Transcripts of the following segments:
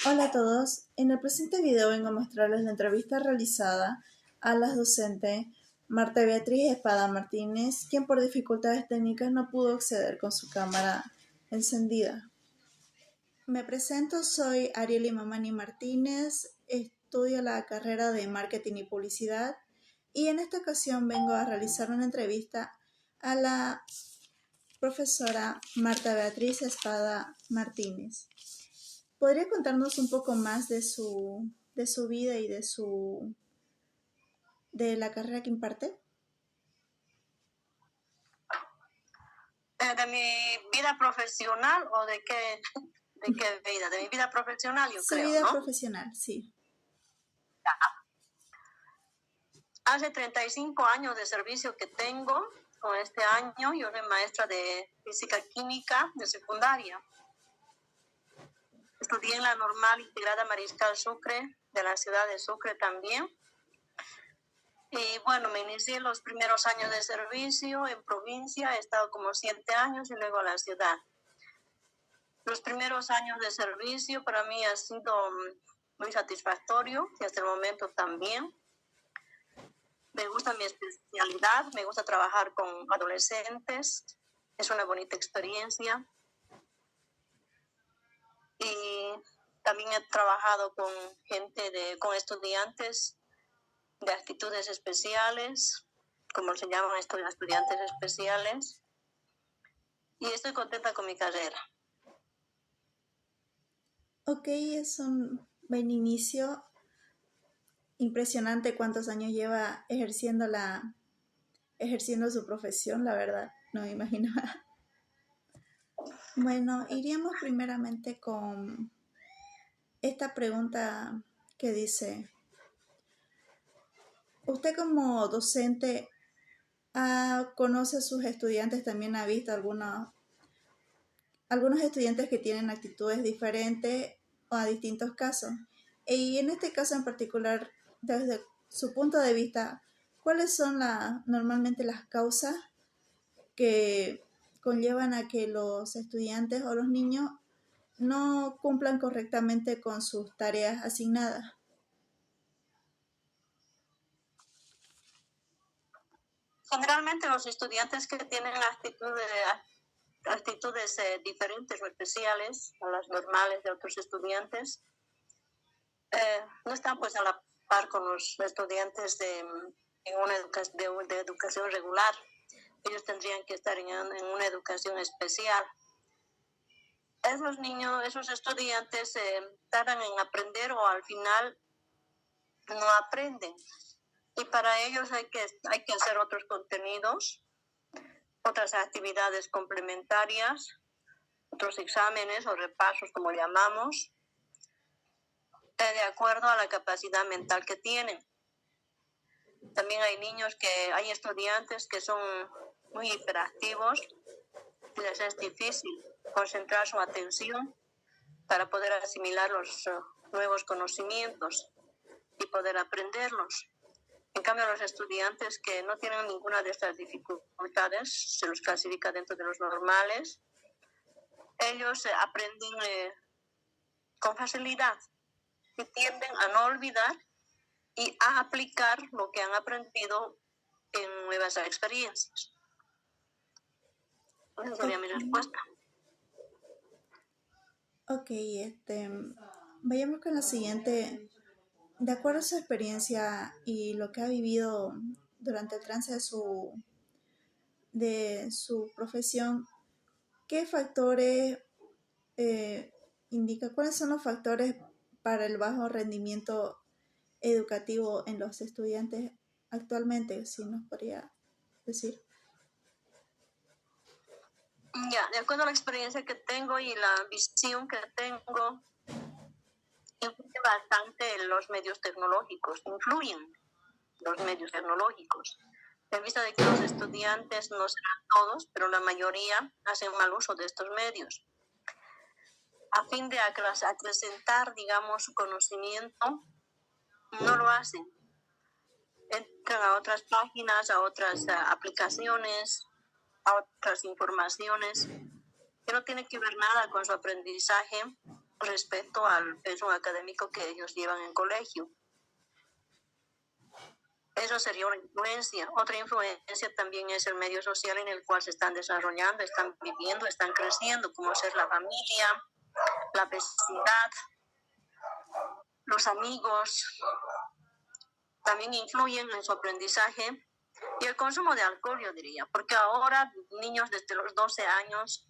Hola a todos, en el presente video vengo a mostrarles la entrevista realizada a la docente Marta Beatriz Espada Martínez, quien por dificultades técnicas no pudo acceder con su cámara encendida. Me presento, soy Ariely Mamani Martínez, estudio la carrera de Marketing y Publicidad y en esta ocasión vengo a realizar una entrevista a la profesora Marta Beatriz Espada Martínez. ¿Podría contarnos un poco más de su vida y de la carrera que imparte? ¿De mi vida profesional o de qué vida? De mi vida profesional, yo Su creo, vida ¿no? profesional, sí. Hace 35 años de servicio que tengo. Con este año yo soy maestra de física química de secundaria. Estudié en la normal integrada Mariscal Sucre, de la ciudad de Sucre también. Y bueno, me inicié los primeros años de servicio en provincia, he estado como 7 años y luego a la ciudad. Los primeros años de servicio para mí ha sido muy satisfactorio y hasta el momento también. Me gusta mi especialidad, me gusta trabajar con adolescentes, es una bonita experiencia. Y también he trabajado con con estudiantes de actitudes especiales, como se llaman estos estudiantes especiales, y estoy contenta con mi carrera. Ok, es un buen inicio. Impresionante cuántos años lleva ejerciendo su profesión, la verdad, no me imaginaba. Bueno, iríamos primeramente con esta pregunta que dice, ¿usted como docente conoce a sus estudiantes? ¿También ha visto algunos estudiantes que tienen actitudes diferentes o a distintos casos? Y en este caso en particular, desde su punto de vista, ¿cuáles son normalmente las causas que conllevan a que los estudiantes o los niños no cumplan correctamente con sus tareas asignadas? Generalmente los estudiantes que tienen actitudes diferentes o especiales a las normales de otros estudiantes no están pues a la par con los estudiantes de educación regular. Ellos tendrían que estar en una educación especial. Esos niños, esos estudiantes tardan en aprender o al final no aprenden. Y para ellos hay que hacer otros contenidos, otras actividades complementarias, otros exámenes o repasos, como llamamos, de acuerdo a la capacidad mental que tienen. También hay estudiantes que son muy hiperactivos y les es difícil concentrar su atención para poder asimilar los nuevos conocimientos y poder aprenderlos. En cambio, los estudiantes que no tienen ninguna de estas dificultades, se los clasifica dentro de los normales, ellos aprenden con facilidad y tienden a no olvidar y a aplicar lo que han aprendido en nuevas experiencias. Esa sería mi respuesta. Ok, vayamos con la siguiente. De acuerdo a su experiencia y lo que ha vivido durante el trance de su profesión, ¿qué factores indica? ¿Cuáles son los factores para el bajo rendimiento educativo en los estudiantes actualmente? Si nos podría decir. Ya, de acuerdo a la experiencia que tengo y la visión que tengo, influye bastante los medios tecnológicos, en vista de que los estudiantes, no serán todos, pero la mayoría hacen mal uso de estos medios. A fin de acrecentar, digamos, su conocimiento, no lo hacen. Entran a otras páginas, a otras aplicaciones, a otras informaciones que no tienen que ver nada con su aprendizaje respecto al peso académico que ellos llevan en colegio. Eso sería una influencia. Otra influencia también es el medio social en el cual se están desarrollando, están viviendo, están creciendo, como ser la familia, la vecindad, los amigos, también influyen en su aprendizaje. Y el consumo de alcohol, yo diría, porque ahora niños desde los 12 años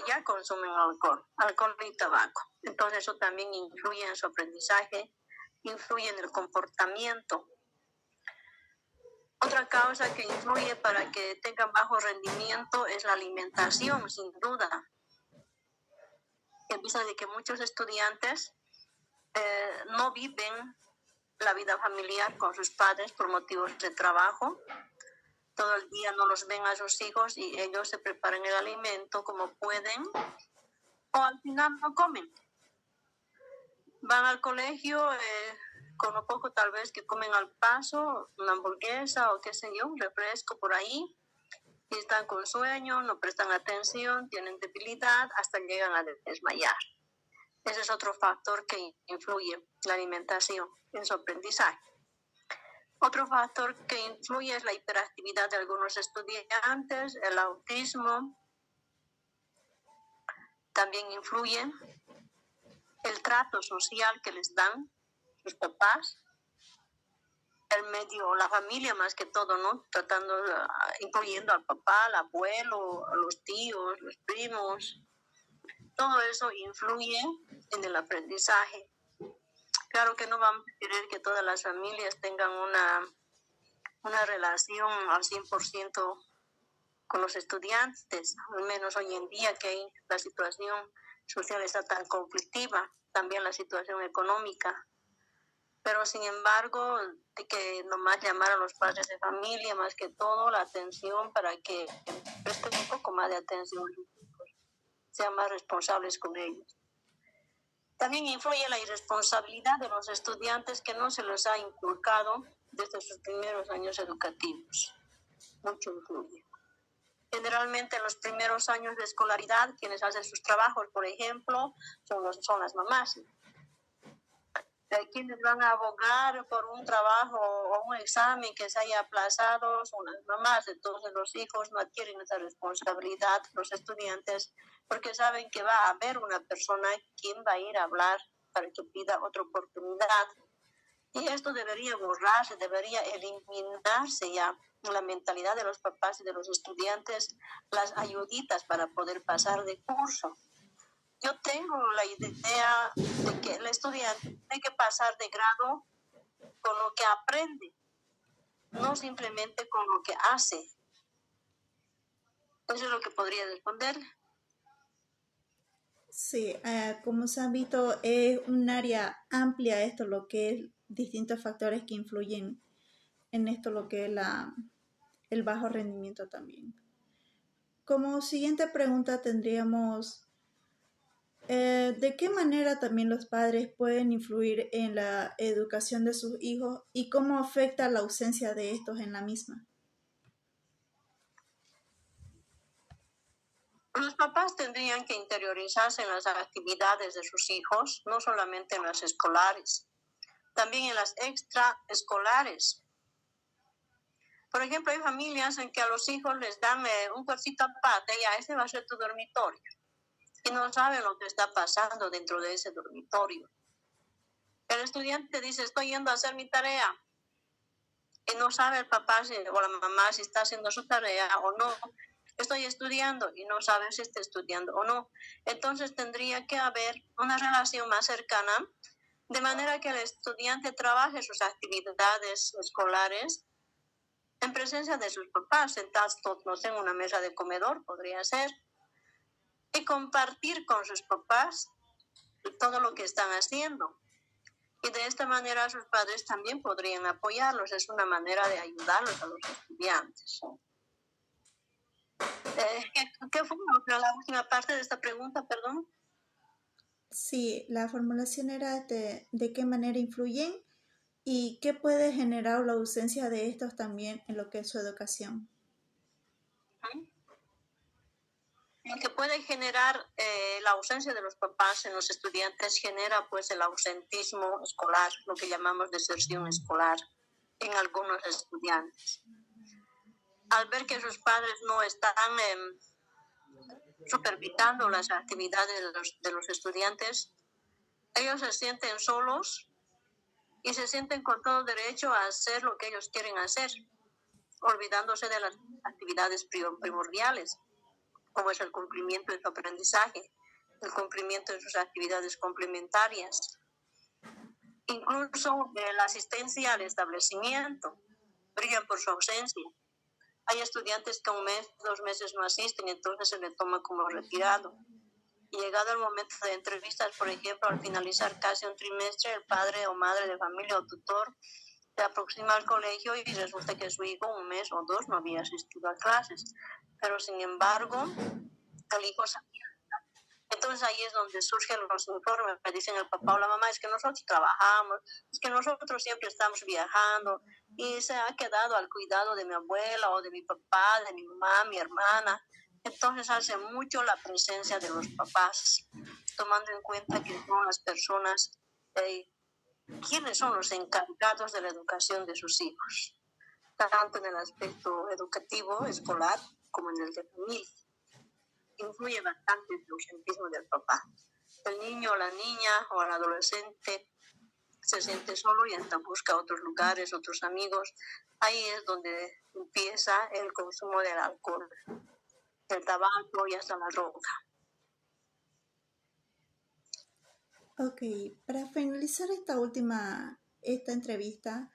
ya consumen alcohol y tabaco. Entonces eso también influye en su aprendizaje, influye en el comportamiento. Otra causa que influye para que tengan bajo rendimiento es la alimentación, sin duda. En vista de que muchos estudiantes no viven la vida familiar con sus padres por motivos de trabajo. Todo el día no los ven a sus hijos y ellos se preparan el alimento como pueden o al final no comen. Van al colegio con lo poco tal vez que comen al paso, una hamburguesa o qué sé yo, un refresco por ahí, y están con sueño, no prestan atención, tienen debilidad, hasta llegan a desmayar. Ese es otro factor que influye, la alimentación, en su aprendizaje. Otro factor que influye es la hiperactividad de algunos estudiantes, el autismo. También influye el trato social que les dan sus papás, el medio, la familia más que todo, ¿no? Incluyendo al papá, al abuelo, a los tíos, los primos. Todo eso influye en el aprendizaje. Claro que no vamos a querer que todas las familias tengan una relación al 100% con los estudiantes, al menos hoy en día que la situación social está tan conflictiva, también la situación económica. Pero sin embargo, hay que nomás llamar a los padres de familia, más que todo, la atención para que presten un poco más de atención, sean más responsables con ellos. También influye la irresponsabilidad de los estudiantes que no se les ha inculcado desde sus primeros años educativos. Mucho influye. Generalmente en los primeros años de escolaridad, quienes hacen sus trabajos, por ejemplo, son las mamás. Quienes van a abogar por un trabajo o un examen que se haya aplazado son las mamás. Entonces los hijos no adquieren esa responsabilidad, los estudiantes, porque saben que va a haber una persona quien va a ir a hablar para que pida otra oportunidad. Y esto debería borrarse, debería eliminarse ya en la mentalidad de los papás y de los estudiantes, las ayuditas para poder pasar de curso. Yo tengo la idea de que el estudiante tiene que pasar de grado con lo que aprende, no simplemente con lo que hace. Eso es lo que podría responder. Sí, como se han visto, es un área amplia esto, lo que es distintos factores que influyen en esto, lo que es el bajo rendimiento también. Como siguiente pregunta tendríamos, ¿de qué manera también los padres pueden influir en la educación de sus hijos y cómo afecta la ausencia de estos en la misma? Los papás tendrían que interiorizarse en las actividades de sus hijos, no solamente en las escolares, también en las extraescolares. Por ejemplo, hay familias en que a los hijos les dan un cuartito aparte, ya ese va a ser tu dormitorio. Y no saben lo que está pasando dentro de ese dormitorio. El estudiante dice, estoy yendo a hacer mi tarea. Y no sabe el papá o la mamá si está haciendo su tarea o no. Estoy estudiando y no sabe si está estudiando o no. Entonces tendría que haber una relación más cercana, de manera que el estudiante trabaje sus actividades escolares en presencia de sus papás, sentados todos en una mesa de comedor, podría ser, y compartir con sus papás todo lo que están haciendo. Y de esta manera sus padres también podrían apoyarlos. Es una manera de ayudarlos a los estudiantes. ¿Qué fue la última parte de esta pregunta, perdón? Sí, la formulación era de qué manera influyen y qué puede generar la ausencia de estos también en lo que es su educación. ¿Qué puede generar la ausencia de los papás en los estudiantes, genera pues el ausentismo escolar, lo que llamamos deserción escolar en algunos estudiantes. Al ver que sus padres no están supervisando las actividades de los estudiantes, ellos se sienten solos y se sienten con todo derecho a hacer lo que ellos quieren hacer, olvidándose de las actividades primordiales, como es el cumplimiento de su aprendizaje, el cumplimiento de sus actividades complementarias, incluso la asistencia al establecimiento, brillan por su ausencia. Hay estudiantes que 1 mes, 2 meses no asisten, entonces se les toma como retirado. Y llegado el momento de entrevistas, por ejemplo, al finalizar casi un trimestre, el padre o madre de familia o tutor se aproxima al colegio y resulta que su hijo 1 mes o 2 no había asistido a clases. Pero sin embargo, el hijo sabía. Entonces ahí es donde surgen los informes, me dicen el papá o la mamá, es que nosotros trabajamos, es que nosotros siempre estamos viajando y se ha quedado al cuidado de mi abuela o de mi papá, de mi mamá, mi hermana. Entonces hace mucho la presencia de los papás, tomando en cuenta que son las personas, quienes son los encargados de la educación de sus hijos, tanto en el aspecto educativo, escolar, como en el de familia. Influye bastante el ausentismo del papá. El niño o la niña o el adolescente se siente solo y hasta busca otros lugares, otros amigos. Ahí es donde empieza el consumo del alcohol, del tabaco y hasta la droga. Ok, para finalizar esta entrevista,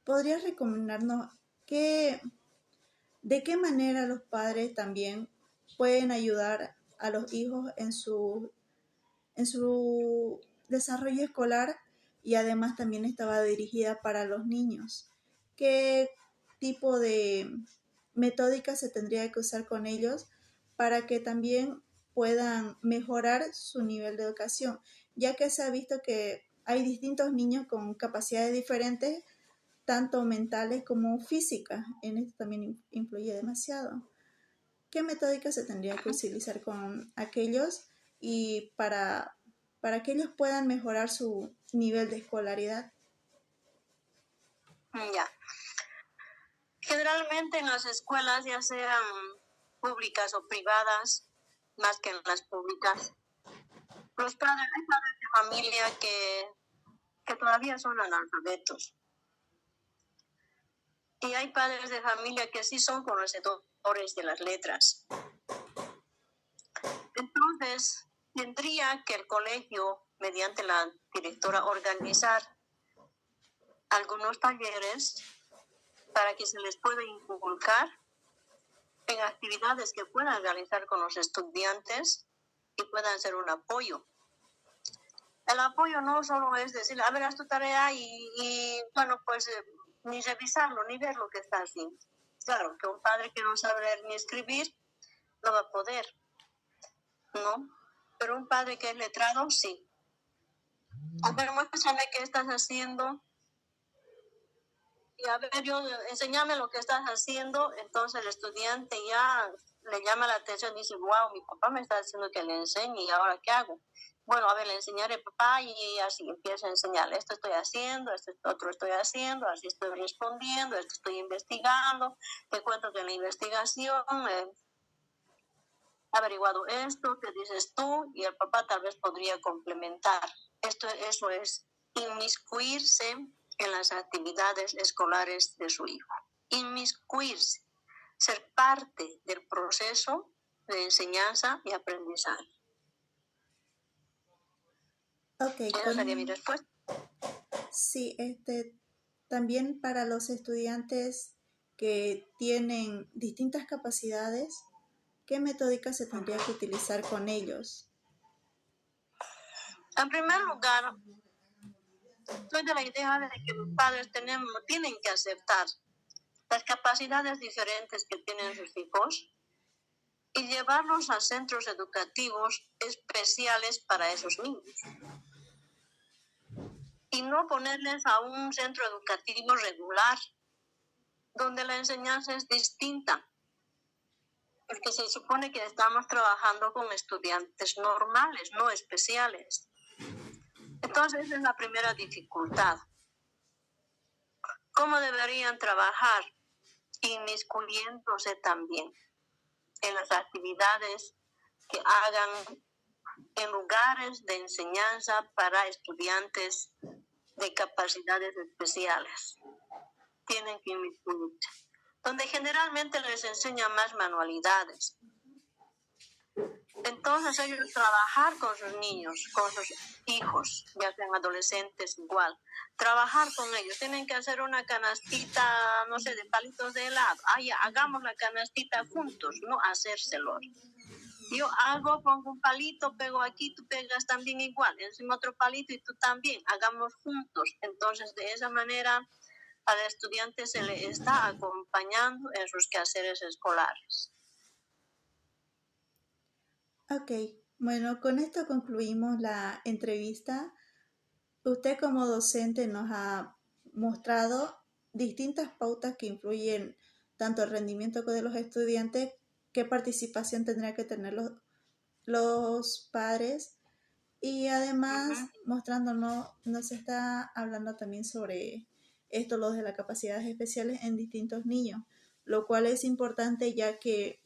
¿podrías recomendarnos de qué manera los padres también pueden ayudar a los hijos en su desarrollo escolar y además también estaba dirigida para los niños? ¿Qué tipo de metódica se tendría que usar con ellos para que también puedan mejorar su nivel de educación? Ya que se ha visto que hay distintos niños con capacidades diferentes, tanto mentales como físicas. En esto también influye demasiado. ¿Qué metódica se tendría que utilizar con aquellos y para que ellos puedan mejorar su nivel de escolaridad? Ya. Generalmente en las escuelas, ya sean públicas o privadas, más que en las públicas, hay padres de familia que todavía son analfabetos. Y hay padres de familia que sí son conocedores de las letras. Entonces, tendría que el colegio, mediante la directora, organizar algunos talleres para que se les pueda inculcar en actividades que puedan realizar con los estudiantes y puedan ser un apoyo. El apoyo no solo es decir, a ver, haz tu tarea y bueno, pues ni revisarlo, ni ver lo que está haciendo. Claro, que un padre que no sabe leer ni escribir no va a poder, ¿no? Pero un padre que es letrado, sí. A ver, muéstrame qué estás haciendo. Y a ver, enséñame lo que estás haciendo. Entonces el estudiante ya le llama la atención y dice, wow, mi papá me está diciendo que le enseñe, ¿y ahora qué hago? Bueno, a ver, le enseñaré papá, y así empieza a enseñarle, esto estoy haciendo, esto otro estoy haciendo, así estoy respondiendo, esto estoy investigando, te cuento de la investigación, averiguado esto, ¿qué dices tú? Y el papá tal vez podría complementar. Eso es inmiscuirse en las actividades escolares de su hijo. Inmiscuirse, ser parte del proceso de enseñanza y aprendizaje. Okay, Esa sería mi respuesta. Sí, también para los estudiantes que tienen distintas capacidades, ¿qué metódica se tendría que utilizar con ellos? En primer lugar, soy de la idea de que los padres tienen que aceptar las capacidades diferentes que tienen sus hijos y llevarlos a centros educativos especiales para esos niños. Y no ponerles a un centro educativo regular, donde la enseñanza es distinta. porque se supone que estamos trabajando con estudiantes normales, no especiales. Entonces, esa es la primera dificultad. ¿Cómo deberían trabajar? Inmiscuyéndose también en las actividades que hagan en lugares de enseñanza para estudiantes de capacidades especiales. Tienen que inmiscuirse, donde generalmente les enseñan más manualidades. Entonces ellos trabajar con sus niños, con sus hijos, ya sean adolescentes igual, trabajar con ellos. Tienen que hacer una canastita, no sé, de palitos de helado. Ya, hagamos la canastita juntos, no hacérselo. Yo hago, pongo un palito, pego aquí, tú pegas también igual, encima otro palito y tú también, hagamos juntos. Entonces, de esa manera, al estudiante se le está acompañando en sus quehaceres escolares. Ok, bueno, con esto concluimos la entrevista. Usted como docente nos ha mostrado distintas pautas que influyen tanto el rendimiento de los estudiantes, qué participación tendrán que tener los padres y además mostrándonos, nos está hablando también sobre esto, lo de las capacidades especiales en distintos niños, lo cual es importante ya que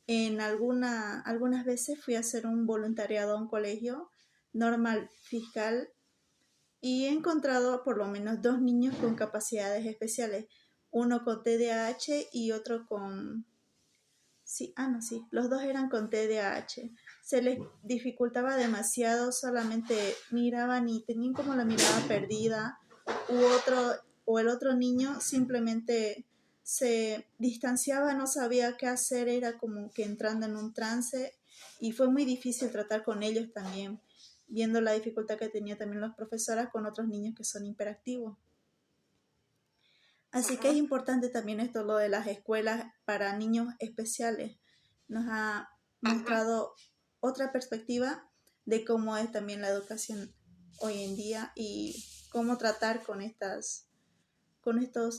en algunas veces fui a hacer un voluntariado a un colegio normal fiscal y he encontrado por lo menos 2 niños con capacidades especiales, uno con TDAH y otro con... Sí, no, sí, los dos eran con TDAH. Se les dificultaba demasiado, solamente miraban y tenían como la mirada perdida, o el otro niño simplemente se distanciaba, no sabía qué hacer, era como que entrando en un trance y fue muy difícil tratar con ellos también, viendo la dificultad que tenían también las profesoras con otros niños que son hiperactivos. Así que es importante también esto, lo de las escuelas para niños especiales. Nos ha mostrado otra perspectiva de cómo es también la educación hoy en día y cómo tratar con estos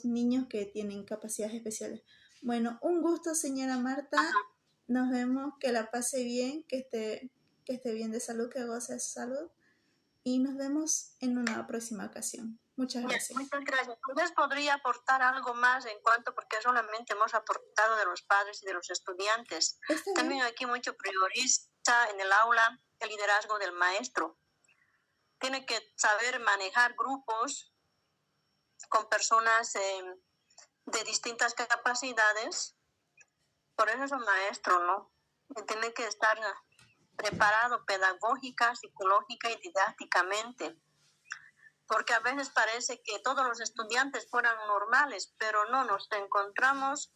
niños que tienen capacidades especiales. Bueno, un gusto, señora Marta. Nos vemos, que la pase bien, que esté bien de salud, que goce de su salud. Y nos vemos en una próxima ocasión. Muchas gracias. Muchas gracias. Tal vez podría aportar algo más en cuanto, porque solamente hemos aportado de los padres y de los estudiantes. También aquí mucho prioriza en el aula el liderazgo del maestro. Tiene que saber manejar grupos con personas de distintas capacidades. Por eso es un maestro, ¿no? Y tiene que estar preparado pedagógica, psicológica y didácticamente. Porque a veces parece que todos los estudiantes fueran normales, pero no, nos encontramos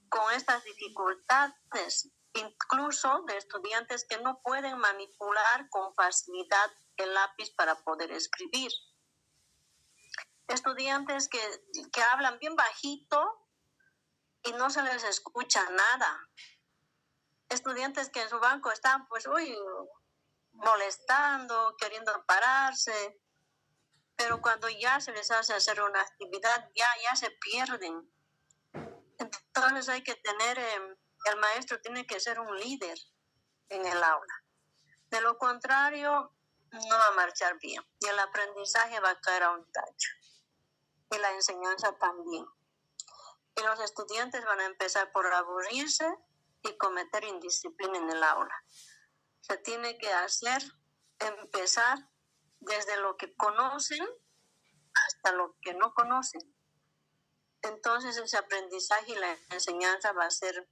con estas dificultades, incluso de estudiantes que no pueden manipular con facilidad el lápiz para poder escribir. Estudiantes que hablan bien bajito y no se les escucha nada. Estudiantes que en su banco están, pues, molestando, queriendo pararse. Pero cuando ya se les hace hacer una actividad, ya se pierden. Entonces hay que tener, el maestro tiene que ser un líder en el aula. De lo contrario, no va a marchar bien. Y el aprendizaje va a caer a un tacho. Y la enseñanza también. Y los estudiantes van a empezar por aburrirse y cometer indisciplina en el aula. Se tiene que empezar desde lo que conocen hasta lo que no conocen. Entonces ese aprendizaje y la enseñanza va a ser,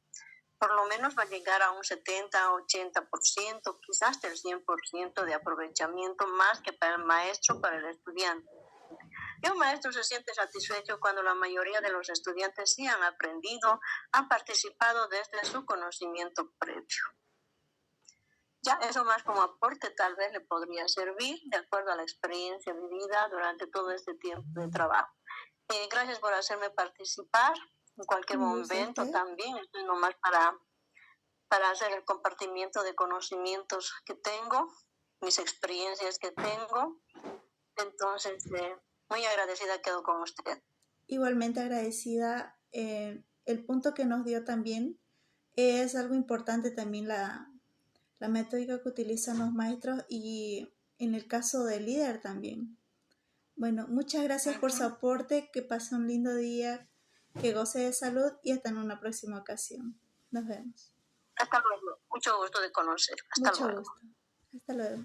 por lo menos va a llegar a un 70-80%, quizás hasta el 100% de aprovechamiento, más que para el maestro, para el estudiante. Y un maestro se siente satisfecho cuando la mayoría de los estudiantes sí han aprendido, han participado desde su conocimiento previo. Ya eso más como aporte tal vez le podría servir de acuerdo a la experiencia vivida durante todo este tiempo de trabajo. Gracias por hacerme participar en cualquier momento también. Estoy nomás para hacer el compartimiento de conocimientos que tengo, mis experiencias que tengo. Entonces, muy agradecida quedo con usted. Igualmente agradecida el punto que nos dio también Es algo importante también la metódica que utilizan los maestros y en el caso del líder también. Bueno, muchas gracias por su aporte, que pase un lindo día, que goce de salud y hasta en una próxima ocasión. Nos vemos. Hasta luego. Mucho gusto de conocer. Hasta luego. Mucho gusto. Hasta luego.